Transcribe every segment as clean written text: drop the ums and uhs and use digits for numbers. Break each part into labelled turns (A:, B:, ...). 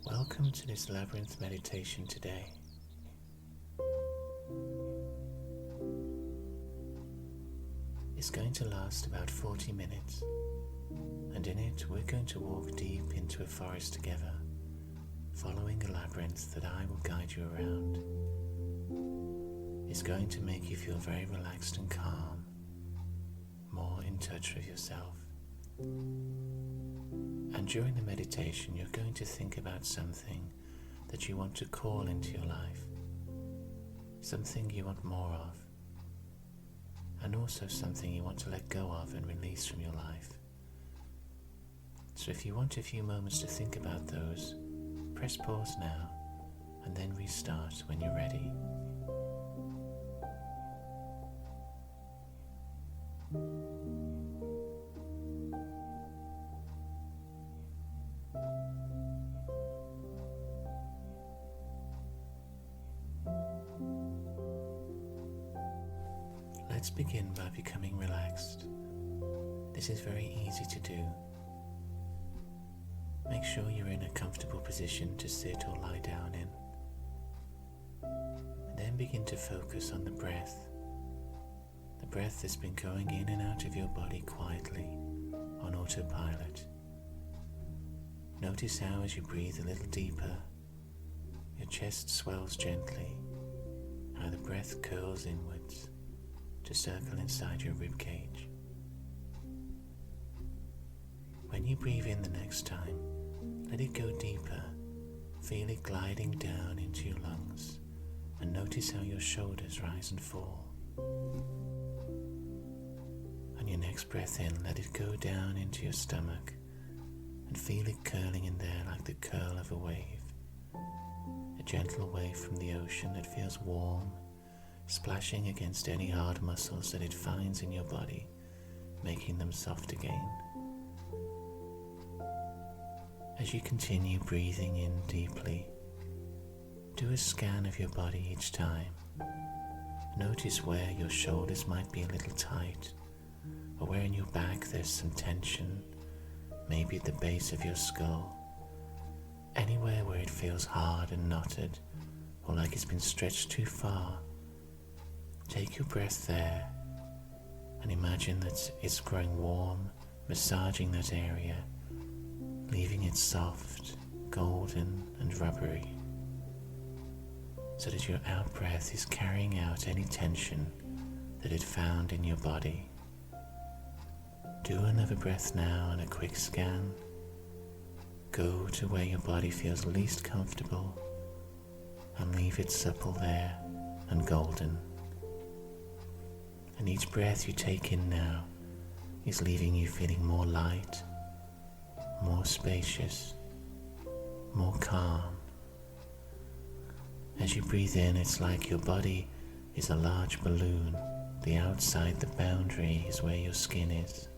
A: Welcome to this Labyrinth meditation today. It's going to last about 40 minutes, and in it we're going to walk deep into a forest together, following a labyrinth that I will guide you around. It's going to make you feel very relaxed and calm, more in touch with yourself. And during the meditation, you're going to think about something that you want to call into your life, something you want more of, and also something you want to let go of and release from your life. So if you want a few moments to think about those, press pause now and then restart when you're ready. Let's begin by becoming relaxed. This is very easy to do. Make sure you're in a comfortable position to sit or lie down in. And then begin to focus on the breath. The breath that's been going in and out of your body quietly on autopilot. Notice how as you breathe a little deeper, your chest swells gently, how the breath curls inwards to circle inside your rib cage. When you breathe in the next time, let it go deeper. Feel it gliding down into your lungs, and notice how your shoulders rise and fall. On your next breath in, let it go down into your stomach and feel it curling in there like the curl of a wave, a gentle wave from the ocean that feels warm, splashing against any hard muscles that it finds in your body, making them soft again. As you continue breathing in deeply, do a scan of your body each time. Notice where your shoulders might be a little tight, or where in your back there's some tension, maybe at the base of your skull. Anywhere where it feels hard and knotted, or like it's been stretched too far. Take your breath there and imagine that it's growing warm, massaging that area, leaving it soft, golden and rubbery, so that your out-breath is carrying out any tension that it found in your body. Do another breath now and a quick scan. Go to where your body feels least comfortable and leave it supple there and golden. And each breath you take in now is leaving you feeling more light, more spacious, more calm. As you breathe in, it's like your body is a large balloon. The outside, the boundary, is where your skin is.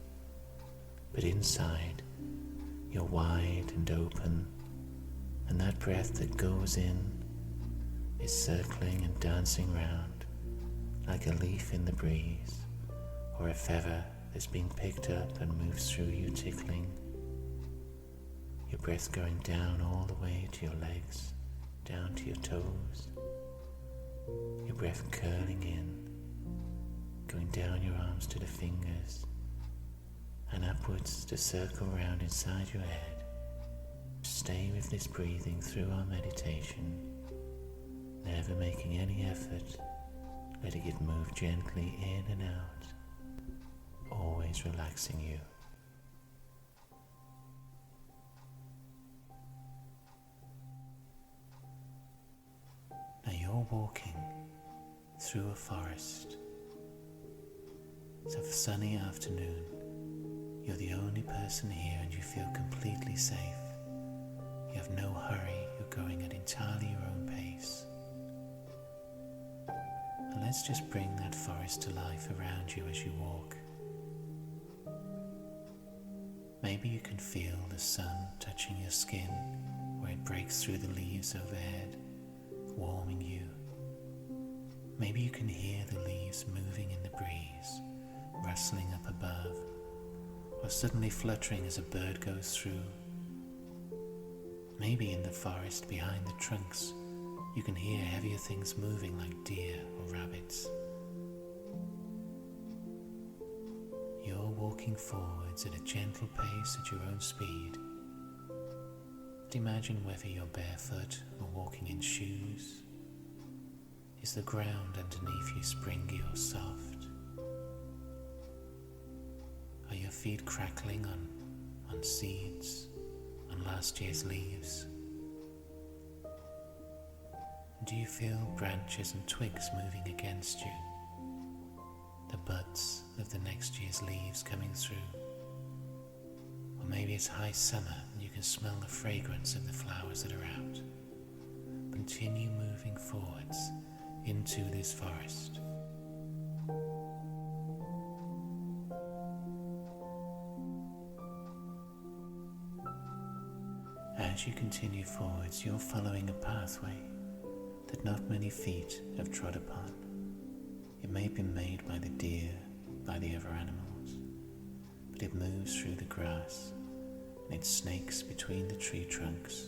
A: But inside, you're wide and open, and that breath that goes in is circling and dancing round like a leaf in the breeze, or a feather that's being picked up and moves through you, tickling. Your breath going down all the way to your legs, down to your toes. Your breath curling in, going down your arms to the fingers, and upwards to circle round inside your head. Stay with this breathing through our meditation, never making any effort, letting it move gently in and out, always relaxing you. Now you're walking through a forest. It's a sunny afternoon. You're the only person here and you feel completely safe. You have no hurry, you're going at entirely your own pace. And let's just bring that forest to life around you as you walk. Maybe you can feel the sun touching your skin where it breaks through the leaves overhead, warming you. Maybe you can hear the leaves moving in the breeze, rustling up above, or suddenly fluttering as a bird goes through. Maybe in the forest behind the trunks, you can hear heavier things moving like deer or rabbits. You're walking forwards at a gentle pace at your own speed. But imagine whether you're barefoot or walking in shoes. Is the ground underneath you springy or soft? Are your feet crackling on seeds, on last year's leaves? Do you feel branches and twigs moving against you? The buds of the next year's leaves coming through? Or maybe it's high summer and you can smell the fragrance of the flowers that are out. Continue moving forwards into this forest. As you continue forwards, you're following a pathway that not many feet have trod upon. It may have been made by the deer, by the other animals, but it moves through the grass and it snakes between the tree trunks,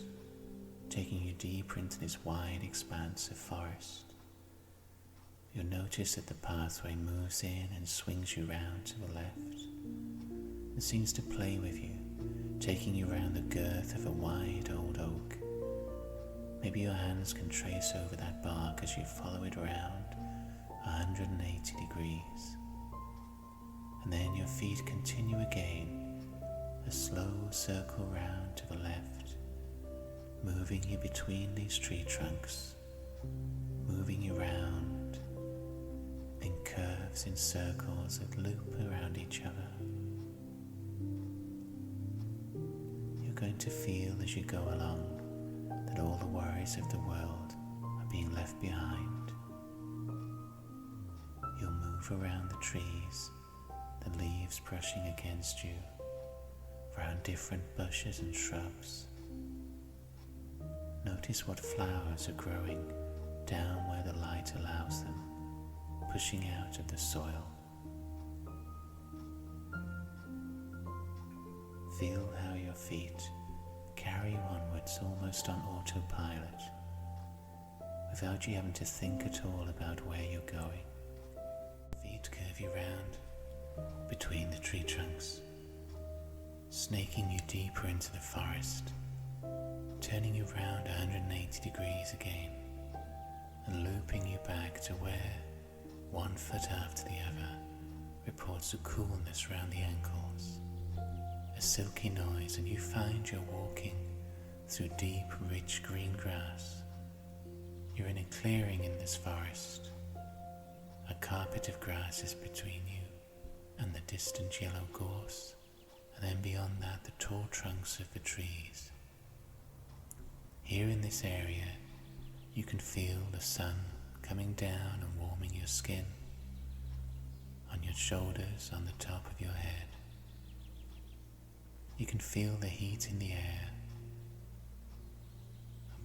A: taking you deeper into this wide expanse of forest. You'll notice that the pathway moves in and swings you round to the left and seems to play with you, taking you round the girth of a wide old oak. Maybe your hands can trace over that bark as you follow it around 180 degrees. And then your feet continue again, a slow circle round to the left, moving you between these tree trunks, moving you round in curves, in circles that loop around each other. You're going to feel as you go along that all the worries of the world are being left behind. You'll move around the trees, the leaves brushing against you, around different bushes and shrubs. Notice what flowers are growing down where the light allows them, pushing out of the soil. Feel how your feet carry onwards almost on autopilot, without you having to think at all about where you're going. Feet curve you round between the tree trunks, snaking you deeper into the forest, turning you round 180 degrees again, and looping you back to where, one foot after the other, reports a coolness round the ankles, a silky noise, and you find you're walking through deep, rich green grass. You're in a clearing in this forest. A carpet of grass is between you and the distant yellow gorse, and then beyond that the tall trunks of the trees. Here in this area, you can feel the sun coming down and warming your skin, on your shoulders, on the top of your head. You can feel the heat in the air.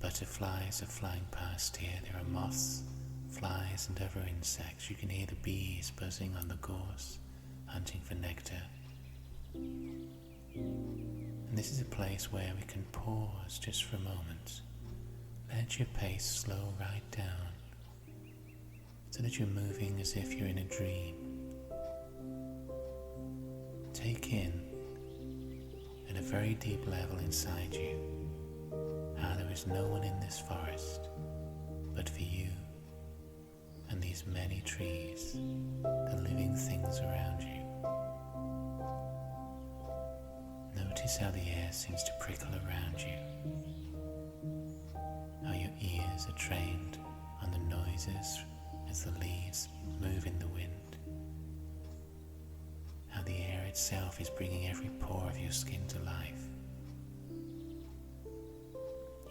A: Butterflies are flying past here. There are moths, flies and other insects. You can hear the bees buzzing on the gorse, hunting for nectar. And this is a place where we can pause just for a moment. Let your pace slow right down, so that you're moving as if you're in a dream. Take in, at a very deep level inside you, how there is no one in this forest but for you and these many trees, the living things around you. Notice how the air seems to prickle around you, how your ears are trained on the noises as the leaves move in the wind, how the air itself is bringing every pore of your skin to life.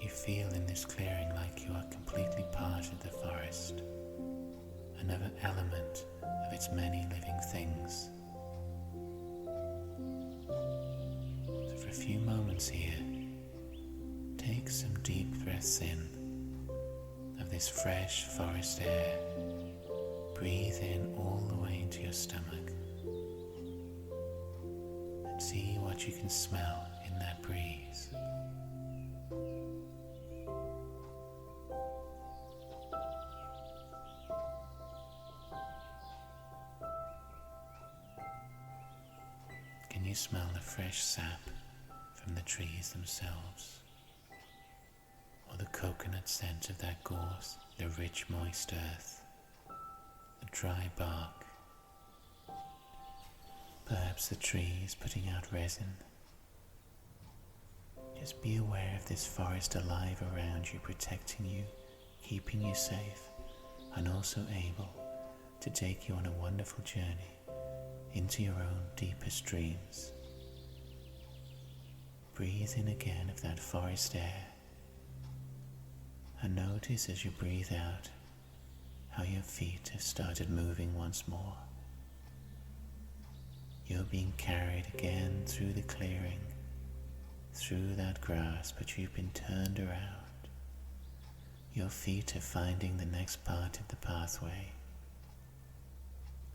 A: You feel in this clearing like you are completely part of the forest, another element of its many living things. So for a few moments here, take some deep breaths in of this fresh forest air, Breathe in all the way into your stomach and see what you can smell in that breeze. Can you smell the fresh sap from the trees themselves? Or the coconut scent of that gorse, the rich moist earth, the dry bark, perhaps the trees putting out resin. Just be aware of this forest alive around you, protecting you, keeping you safe, and also able to take you on a wonderful journey into your own deepest dreams. Breathe in again of that forest air, and notice as you breathe out how your feet have started moving once more. You're being carried again through the clearing, through that grass, but you've been turned around. Your feet are finding the next part of the pathway,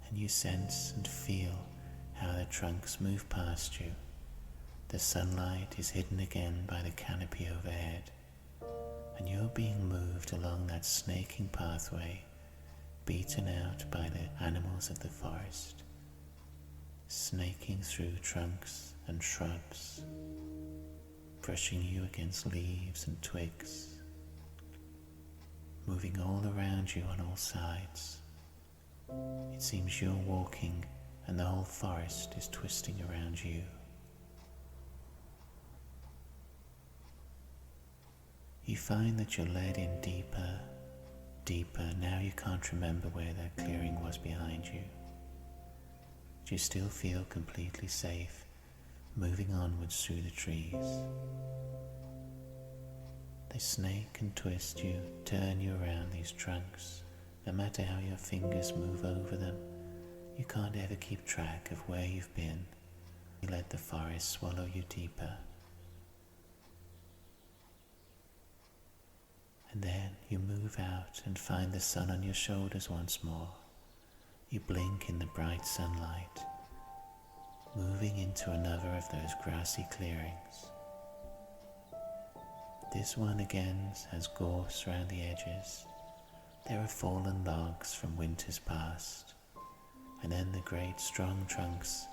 A: and you sense and feel how the trunks move past you. The sunlight is hidden again by the canopy overhead, and you're being moved along that snaking pathway, beaten out by the animals of the forest, snaking through trunks and shrubs, brushing you against leaves and twigs, moving all around you on all sides. It seems you're walking and the whole forest is twisting around you. You find that you're led in deeper, deeper. Now you can't remember where that clearing was behind you. But you still feel completely safe, moving onwards through the trees. They snake and twist you, turn you around these trunks. No matter how your fingers move over them, you can't ever keep track of where you've been. You let the forest swallow you deeper. And then you move out and find the sun on your shoulders once more. You blink in the bright sunlight, moving into another of those grassy clearings. This one again has gorse around the edges. There are fallen logs from winters past, and then the great strong trunks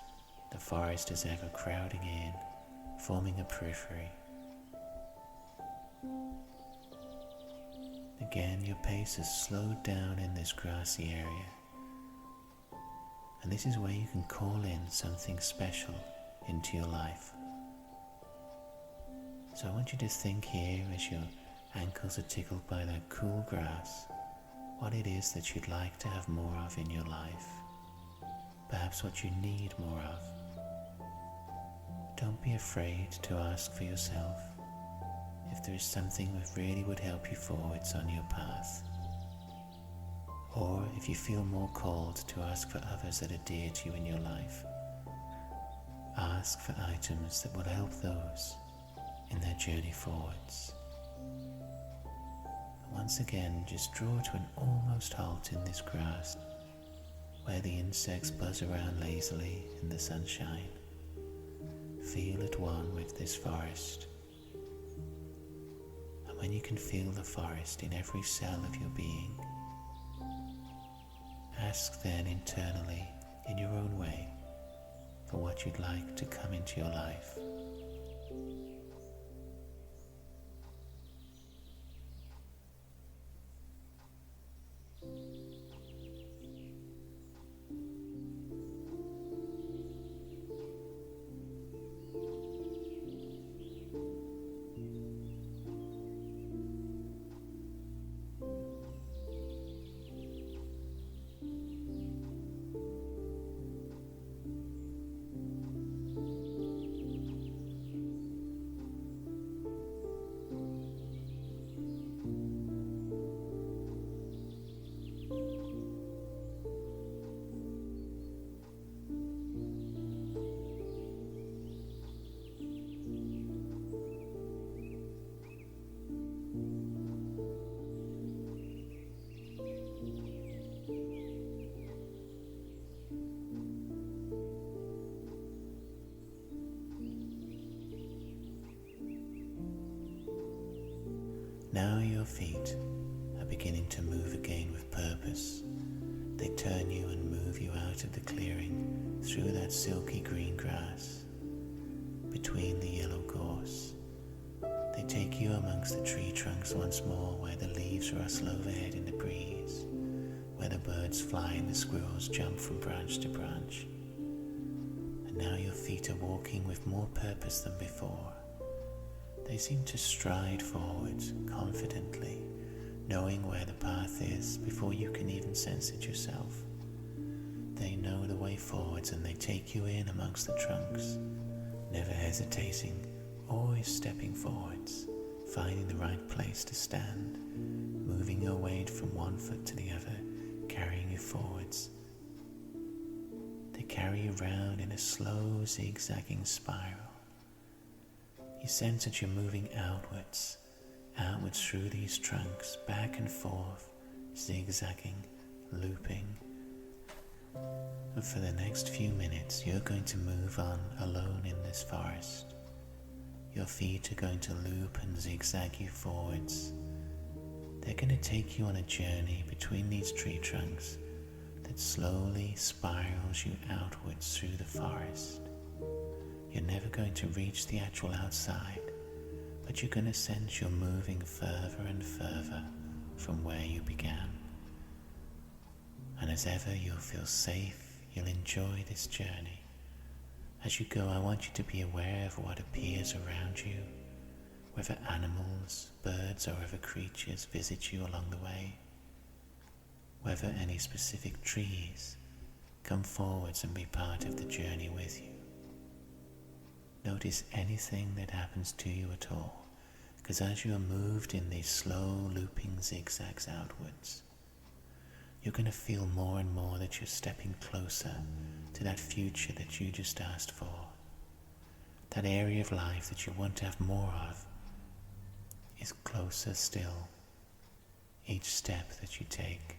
A: the forest is ever crowding in, forming a periphery. Again, your pace has slowed down in this grassy area, and this is where you can call in something special into your life. So I want you to think here as your ankles are tickled by that cool grass, what it is that you'd like to have more of in your life, perhaps what you need more of. Don't be afraid to ask for yourself if there is something that really would help you forwards on your path, or if you feel more called to ask for others that are dear to you in your life. Ask for items that will help those in their journey forwards. Once again, just draw to an almost halt in this grass, where the insects buzz around lazily in the sunshine. Feel at one with this forest. And when you can feel the forest in every cell of your being, ask then internally, in your own way, for what you'd like to come into your life. your feet are beginning to move again with purpose, they turn you and move you out of the clearing through that silky green grass, between the yellow gorse. They take you amongst the tree trunks once more, where the leaves rustle overhead in the breeze, where the birds fly and the squirrels jump from branch to branch. And now your feet are walking with more purpose than before. They seem to stride forwards confidently, knowing where the path is before you can even sense it yourself. They know the way forwards, and they take you in amongst the trunks, never hesitating, always stepping forwards, finding the right place to stand, moving your weight from one foot to the other, carrying you forwards. They carry you round in a slow, zigzagging spiral. You sense that you're moving outwards through these trunks, back and forth, zigzagging, looping. And for the next few minutes, you're going to move on alone in this forest. Your feet are going to loop and zigzag you forwards. They're going to take you on a journey between these tree trunks that slowly spirals you outwards through the forest. You're never going to reach the actual outside, but you're going to sense you're moving further and further from where you began. And as ever, you'll feel safe, you'll enjoy this journey. As you go, I want you to be aware of what appears around you, whether animals, birds, or other creatures visit you along the way, whether any specific trees come forwards and be part of the journey with you. Notice anything that happens to you at all, because as you are moved in these slow looping zigzags outwards, you're going to feel more and more that you're stepping closer to that future that you just asked for. That area of life that you want to have more of is closer still, each step that you take.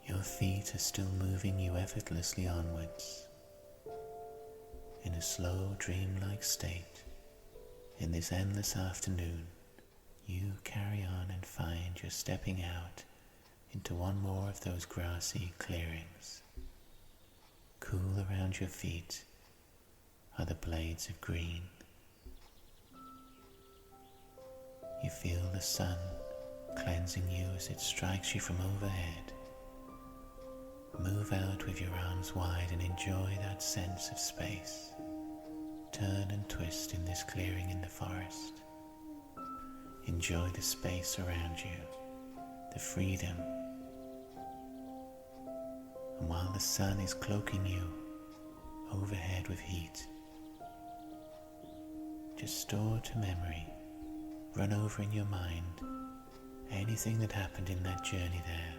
A: Your feet are still moving you effortlessly onwards. In a slow, dreamlike state, in this endless afternoon, you carry on and find you're stepping out into one more of those grassy clearings. Cool around your feet are the blades of green. You feel the sun cleansing you as it strikes you from overhead. Move out with your arms wide and enjoy that sense of space. Turn and twist in this clearing in the forest. Enjoy the space around you, the freedom. And while the sun is cloaking you overhead with heat, just store to memory, run over in your mind anything that happened in that journey there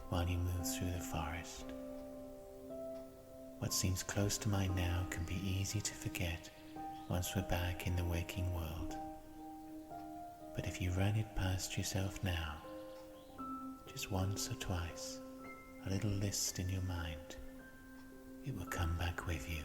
A: while you move through the forest. What seems close to mind now can be easy to forget once we're back in the waking world. But if you run it past yourself now, just once or twice, a little list in your mind, it will come back with you.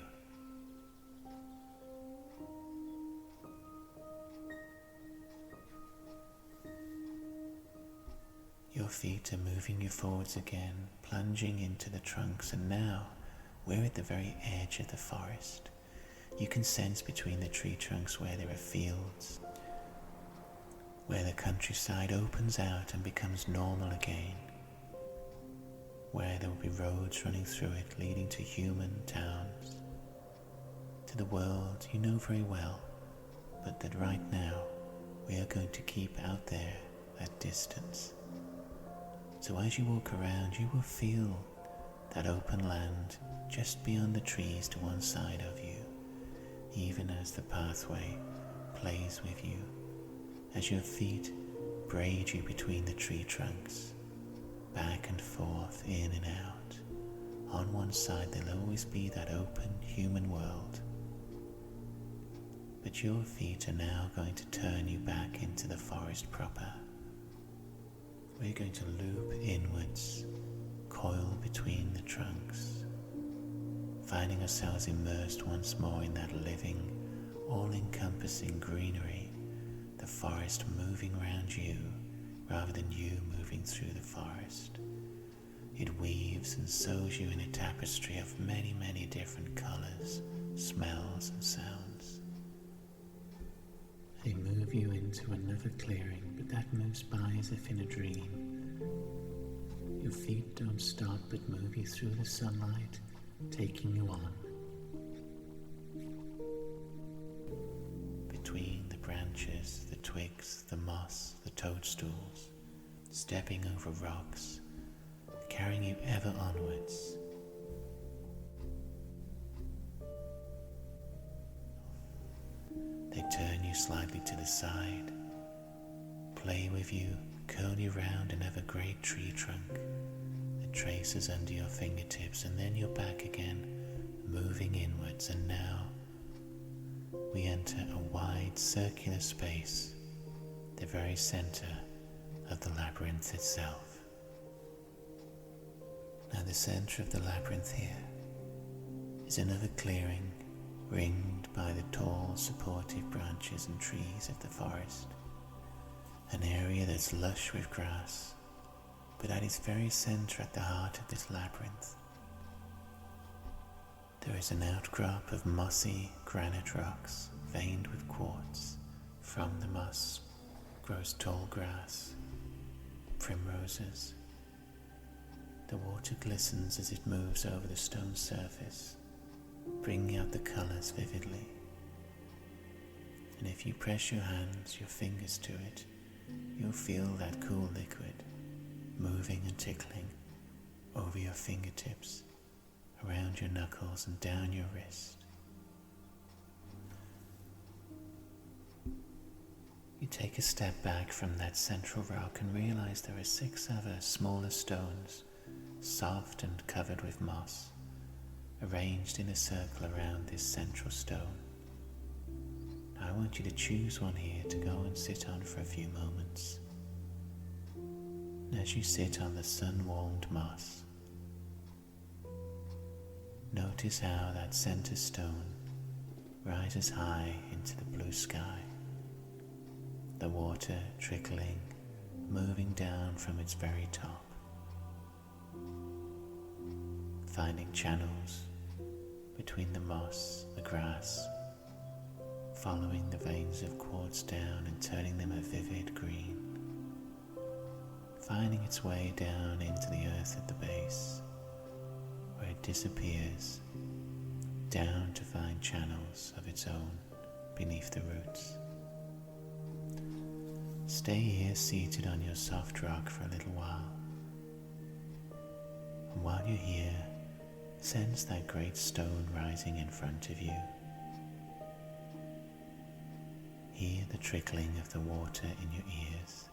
A: Your feet are moving you forwards again, plunging into the trunks, and now we're at the very edge of the forest. You can sense between the tree trunks where there are fields, where the countryside opens out and becomes normal again, where there will be roads running through it leading to human towns, to the world you know very well, but that right now we are going to keep out there at distance. So as you walk around, you will feel that open land just beyond the trees to one side of you, even as the pathway plays with you, as your feet braid you between the tree trunks, back and forth, in and out. On one side there'll always be that open human world, but your feet are now going to turn you back into the forest proper. We're going to loop inwards, coil between the trunks, finding ourselves immersed once more in that living, all-encompassing greenery, the forest moving around you rather than you moving through the forest. It weaves and sews you in a tapestry of many, many different colors, smells and sounds. They move you into another clearing, but that moves by as if in a dream. Your feet don't stop but move you through the sunlight, taking you on. Between the branches, the twigs, the moss, the toadstools, stepping over rocks, carrying you ever onwards. They turn you slightly to the side, play with you, curl you round an ever great tree trunk that traces under your fingertips, and then you're back again, moving inwards, and now we enter a wide circular space, the very center of the labyrinth itself. Now the center of the labyrinth here is another clearing ringed by the tall supportive branches and trees of the forest, an area that's lush with grass, but at its very center, at the heart of this labyrinth, there is an outcrop of mossy granite rocks veined with quartz. From the moss grows tall grass, primroses. The water glistens as it moves over the stone surface, bringing out the colors vividly. And if you press your hands, your fingers to it, you'll feel that cool liquid moving and tickling over your fingertips, around your knuckles and down your wrist. You take a step back from that central rock and realize there are 6 other smaller stones, soft and covered with moss, arranged in a circle around this central stone. Now I want you to choose one here to go and sit on for a few moments. And as you sit on the sun-warmed moss, notice how that center stone rises high into the blue sky, the water trickling, moving down from its very top, finding channels between the moss, the grass, following the veins of quartz down and turning them a vivid green, finding its way down into the earth at the base, where it disappears down to find channels of its own beneath the roots. Stay here seated on your soft rock for a little while, and while you're here, sense that great stone rising in front of you. Hear the trickling of the water in your ears.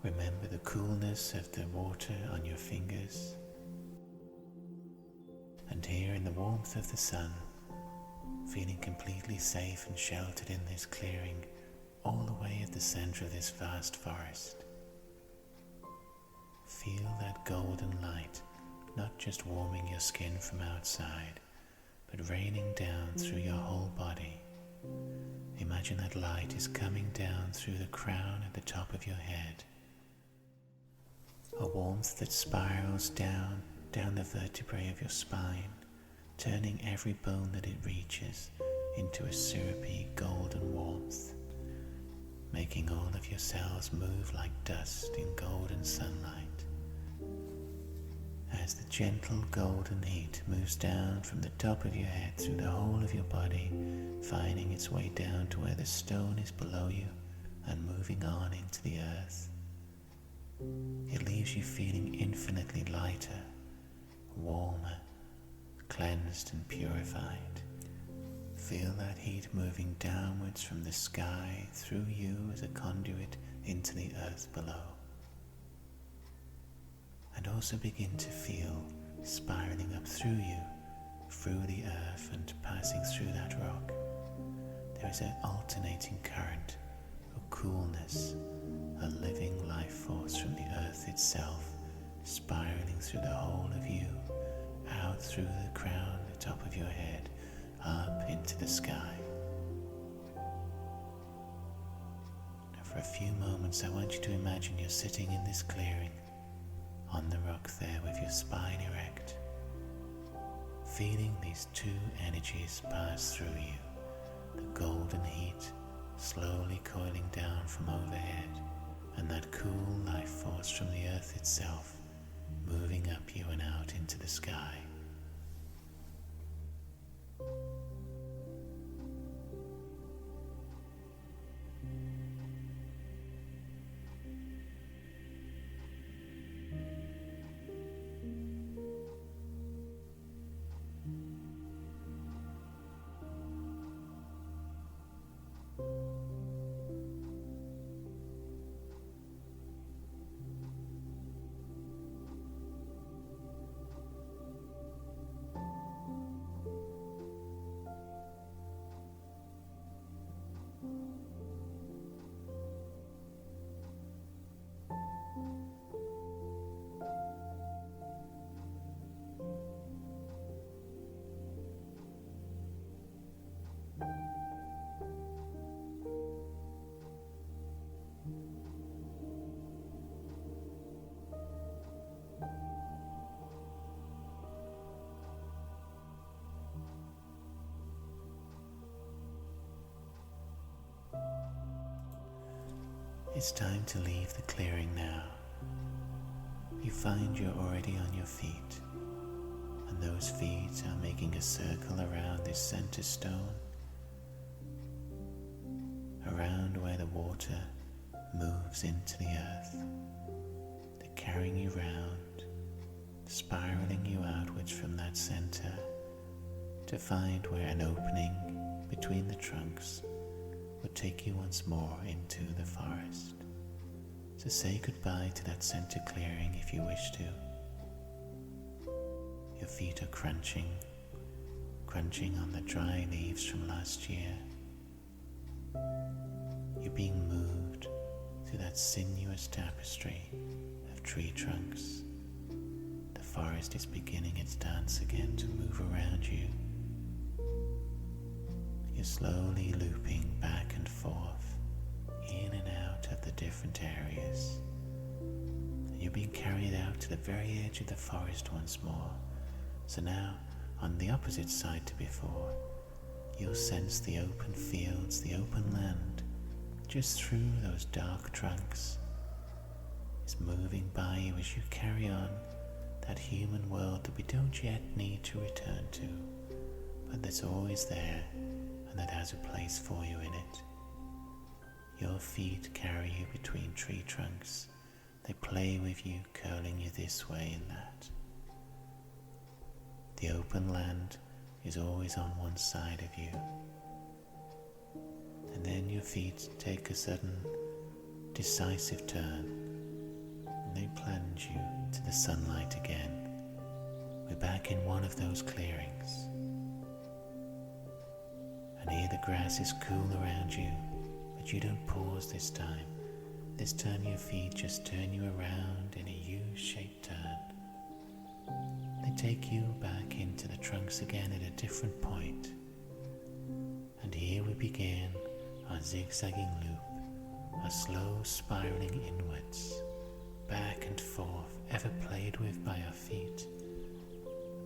A: Remember the coolness of the water on your fingers. And here in the warmth of the sun, feeling completely safe and sheltered in this clearing, all the way at the center of this vast forest. Feel that golden light, not just warming your skin from outside, but raining down through your whole body. Imagine that light is coming down through the crown at the top of your head. A warmth that spirals down the vertebrae of your spine, turning every bone that it reaches into a syrupy golden warmth, making all of your cells move like dust in golden sunlight. As the gentle golden heat moves down from the top of your head through the whole of your body, finding its way down to where the stone is below you and moving on into the earth. It leaves you feeling infinitely lighter, warmer, cleansed and purified. Feel that heat moving downwards from the sky through you as a conduit into the earth below. And also begin to feel spiraling up through you, through the earth and passing through that rock. There is an alternating current of coolness, a living life force from the earth itself, spiraling through the whole of you, out through the crown, the top of your head, up into the sky. Now for a few moments I want you to imagine you're sitting in this clearing, on the rock there with your spine erect, feeling these two energies pass through you, the golden heat slowly coiling down from overhead, and that cool life force from the earth itself moving up you and out into the sky. It's time to leave the clearing now. You find you're already on your feet, and those feet are making a circle around this center stone, around where the water moves into the earth. They're carrying you round, spiraling you outwards from that center to find where an opening between the trunks would take you once more into the forest. So say goodbye to that center clearing if you wish to. Your feet are crunching on the dry leaves from last year. You're being moved through that sinuous tapestry of tree trunks. The forest is beginning its dance again to move around you. You're slowly looping back and forth, in and out of the different areas. And you're being carried out to the very edge of the forest once more. So now, on the opposite side to before, you'll sense the open fields, the open land, just through those dark trunks. It's moving by you as you carry on that human world that we don't yet need to return to, but that's always there, and that has a place for you in it. Your feet carry you between tree trunks. They play with you, curling you this way and that. The open land is always on one side of you. And then your feet take a sudden, decisive turn, and they plunge you to the sunlight again. We're back in one of those clearings. And here the grass is cool around you, but you don't pause this time. This time your feet just turn you around in a U-shaped turn. They take you back into the trunks again at a different point. And here we begin our zigzagging loop, a slow spiraling inwards, back and forth, ever played with by our feet,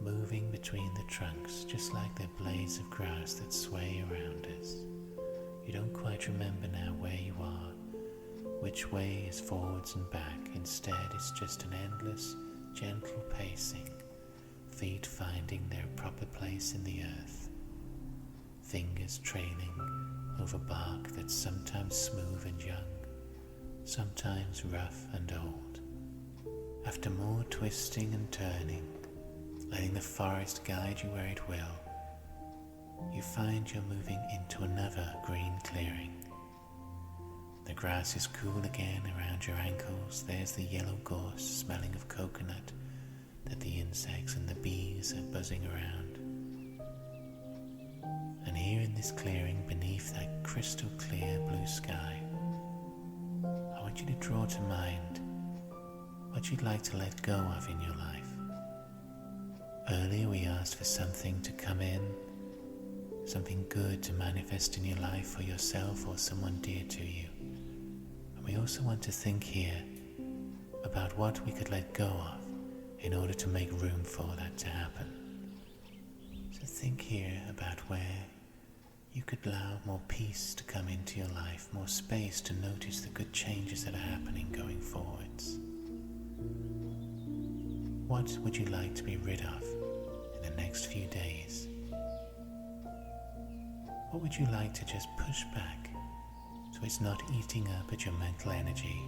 A: moving between the trunks just like they're blades of grass that sway around us. You don't quite remember now where you are, which way is forwards and back. Instead, it's just an endless, gentle pacing, feet finding their proper place in the earth, fingers trailing over bark that's sometimes smooth and young, sometimes rough and old, After more twisting and turning, letting the forest guide you where it will, you find you're moving into another green clearing. The grass is cool again around your ankles. There's the yellow gorse smelling of coconut that the insects and the bees are buzzing around. And here in this clearing beneath that crystal clear blue sky, I want you to draw to mind what you'd like to let go of in your life. Earlier we asked for something to come in, something good to manifest in your life for yourself or someone dear to you. And we also want to think here about what we could let go of in order to make room for that to happen. So think here about where you could allow more peace to come into your life, more space to notice the good changes that are happening going forwards. What would you like to be rid of in the next few days? What would you like to just push back so it's not eating up at your mental energy?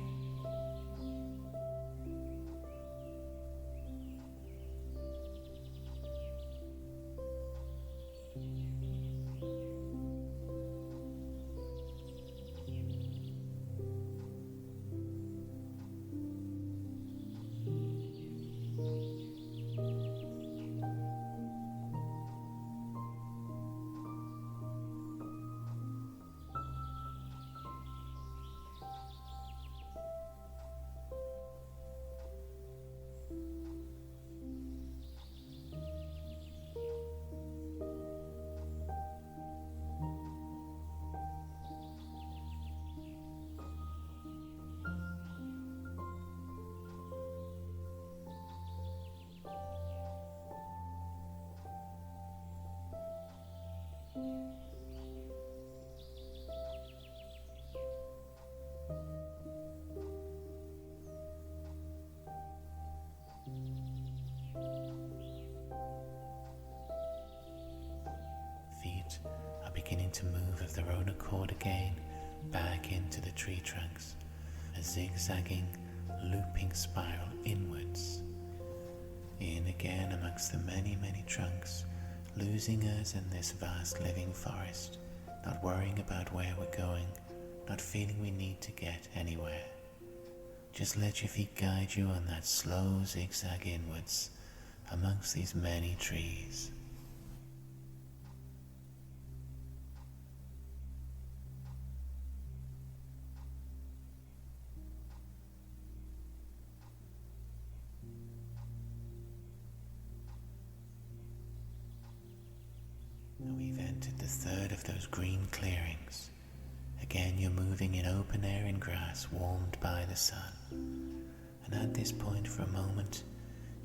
A: Feet are beginning to move of their own accord again back into the tree trunks, a zigzagging, looping spiral inwards. In again amongst the many, many trunks, losing us in this vast living forest, not worrying about where we're going, not feeling we need to get anywhere. Just let your feet guide you on that slow zigzag inwards amongst these many trees. And we've entered the third of those green clearings. Again, you're moving in open air and grass warmed by the sun. And at this point for a moment,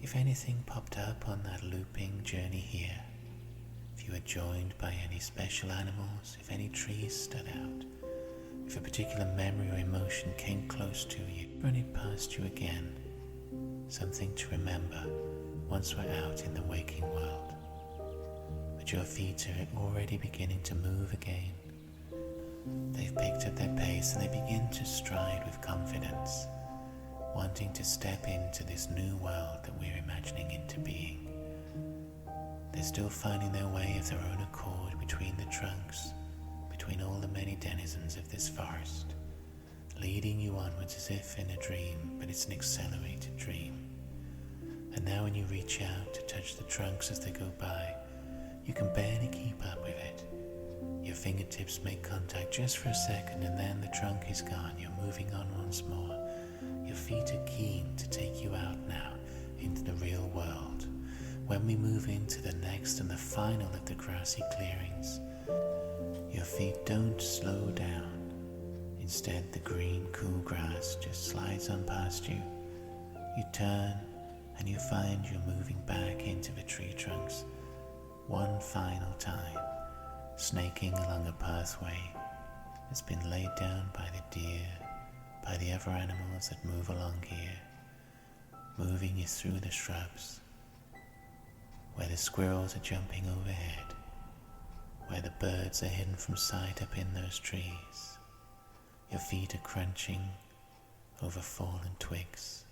A: if anything popped up on that looping journey here, if you were joined by any special animals, if any trees stood out, if a particular memory or emotion came close to you, run it past you again, something to remember once we're out in the waking world. But your feet are already beginning to move again. They've picked up their pace and they begin to stride with confidence, wanting to step into this new world that we're imagining into being. They're still finding their way of their own accord between the trunks, between all the many denizens of this forest, leading you onwards as if in a dream, but it's an accelerated dream. And now when you reach out to touch the trunks as they go by, you can barely keep up with it. Your fingertips make contact just for a second and then the trunk is gone. You're moving on once more. Your feet are keen to take you out now into the real world. When we move into the next and the final of the grassy clearings, your feet don't slow down. Instead, the green, cool grass just slides on past you. You turn and you find you're moving back into the tree trunks one final time, snaking along a pathway that's been laid down by the deer, by the other animals that move along here, moving you through the shrubs, where the squirrels are jumping overhead, where the birds are hidden from sight up in those trees. Your feet are crunching over fallen twigs,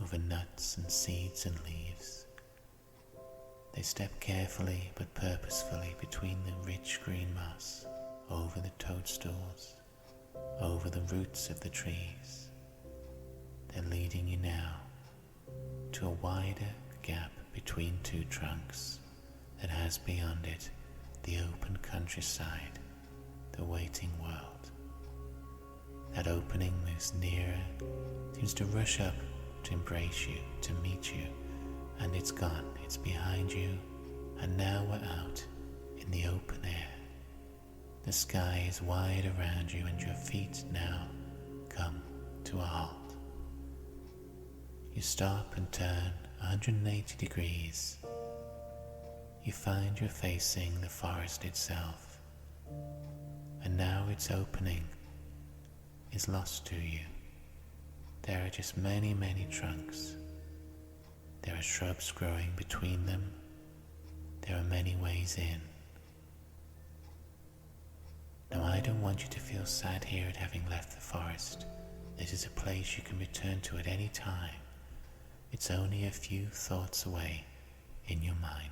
A: over nuts and seeds and leaves. They step carefully but purposefully between the rich green moss, over the toadstools, over the roots of the trees. They're leading you now to a wider gap between two trunks that has beyond it the open countryside, the waiting world. That opening moves nearer, seems to rush up to embrace you, to meet you, and it's gone, it's behind you, and now we're out in the open air. The sky is wide around you and your feet now come to a halt. You stop and turn 180 degrees. You find you're facing the forest itself, and now its opening is lost to you. There are just many, many trunks. There are shrubs growing between them. There are many ways in. Now, I don't want you to feel sad here at having left the forest. This is a place you can return to at any time. It's only a few thoughts away in your mind.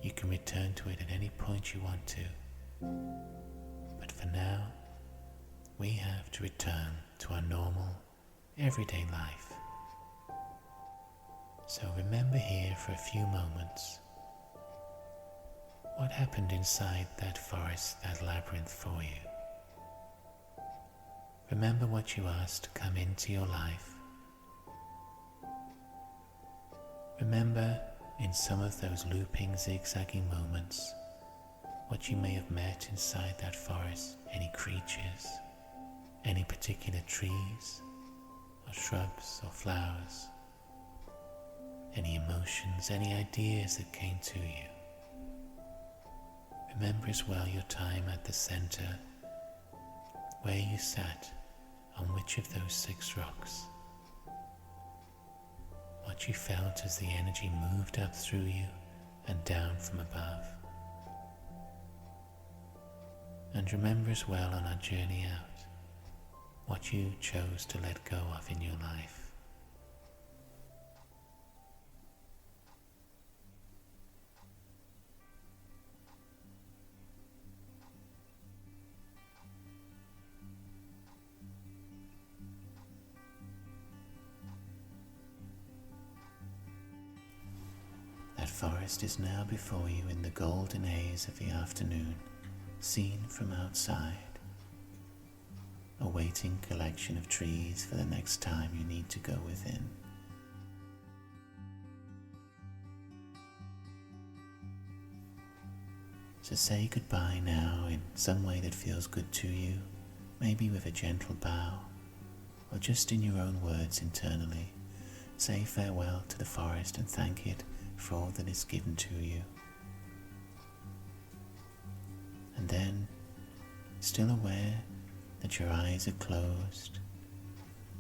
A: You can return to it at any point you want to. But for now, we have to return to our normal, everyday life. So remember here for a few moments what happened inside that forest, that labyrinth for you. Remember what you asked to come into your life. Remember in some of those looping, zigzagging moments what you may have met inside that forest, any creatures, any particular trees or shrubs or flowers, any emotions, any ideas that came to you. Remember as well your time at the center, where you sat on which of those 6 rocks, what you felt as the energy moved up through you and down from above. And remember as well on our journey out, what you chose to let go of in your life. That forest is now before you in the golden haze of the afternoon, seen from outside. A waiting collection of trees for the next time you need to go within. So say goodbye now in some way that feels good to you, maybe with a gentle bow, or just in your own words internally. Say farewell to the forest and thank it for all that is given to you. And then, still aware that your eyes are closed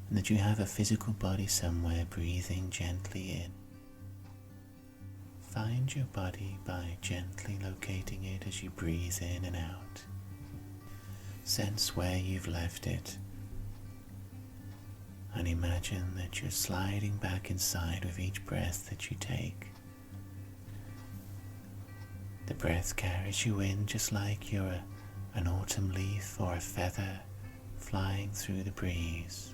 A: and that you have a physical body somewhere breathing gently in, find your body by gently locating it as you breathe in and out. Sense where you've left it and imagine that you're sliding back inside with each breath that you take. The breath carries you in just like you're an autumn leaf or a feather flying through the breeze,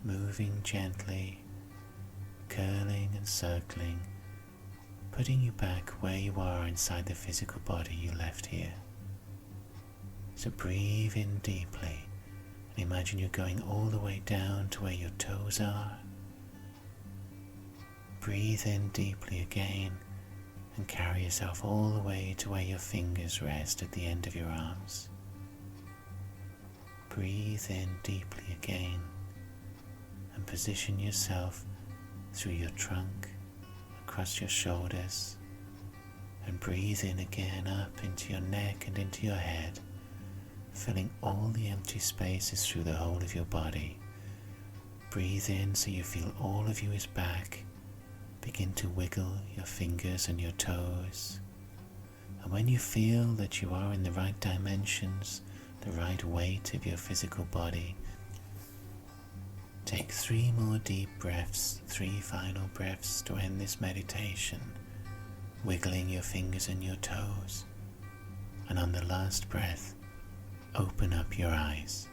A: moving gently, curling and circling, putting you back where you are inside the physical body you left here. So breathe in deeply and imagine you're going all the way down to where your toes are. Breathe in deeply again and carry yourself all the way to where your fingers rest at the end of your arms. Breathe in deeply again and position yourself through your trunk, across your shoulders, and breathe in again up into your neck and into your head, filling all the empty spaces through the whole of your body. Breathe in so you feel all of you is back. Begin to wiggle your fingers and your toes. And when you feel that you are in the right dimensions, the right weight of your physical body, Take 3 more deep breaths, 3 final breaths to end this meditation, wiggling your fingers and your toes. And on the last breath, open up your eyes.